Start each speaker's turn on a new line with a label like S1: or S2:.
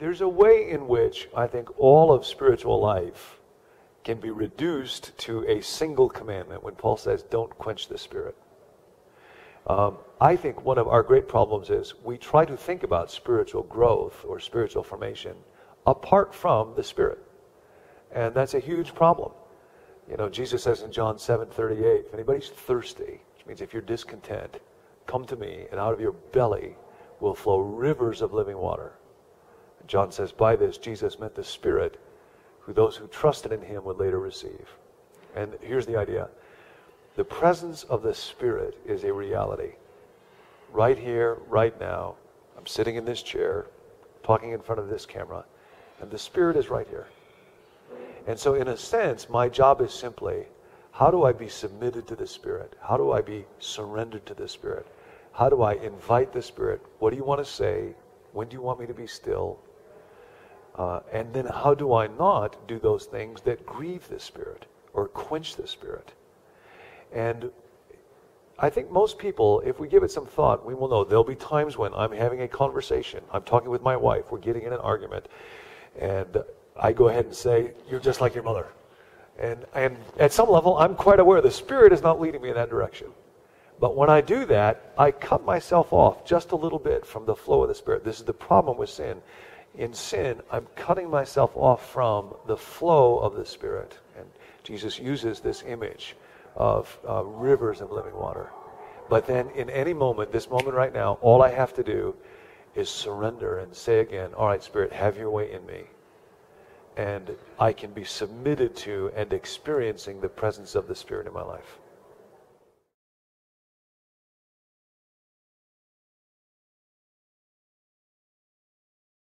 S1: there's a way in which I think all of spiritual life can be reduced to a single commandment when Paul says, don't quench the Spirit. I think one of our great problems is we try to think about spiritual growth or spiritual formation apart from the Spirit. And that's a huge problem. You know, Jesus says in John 7:38, if anybody's thirsty, which means if you're discontent, come to me, and out of your belly will flow rivers of living water. And John says, by this, Jesus meant the Spirit, who those who trusted in him would later receive. And here's the idea. The presence of the Spirit is a reality. Right here, right now, I'm sitting in this chair, talking in front of this camera, and the Spirit is right here. And so in a sense, my job is simply, how do I be submitted to the Spirit? How do I be surrendered to the Spirit? How do I invite the Spirit? What do you want to say? When do you want me to be still? And then how do I not do those things that grieve the Spirit or quench the Spirit? And I think most people, if we give it some thought, we will know there'll be times when I'm having a conversation. I'm talking with my wife. We're getting in an argument. And I go ahead and say, you're just like your mother. And at some level, I'm quite aware the Spirit is not leading me in that direction. But when I do that, I cut myself off just a little bit from the flow of the Spirit. This is the problem with sin. In sin, I'm cutting myself off from the flow of the Spirit. And Jesus uses this image of rivers of living water. But then in any moment, this moment right now, all I have to do is surrender and say again, all right, Spirit, have your way in me. And I can be submitted to and experiencing the presence of the Spirit in my life.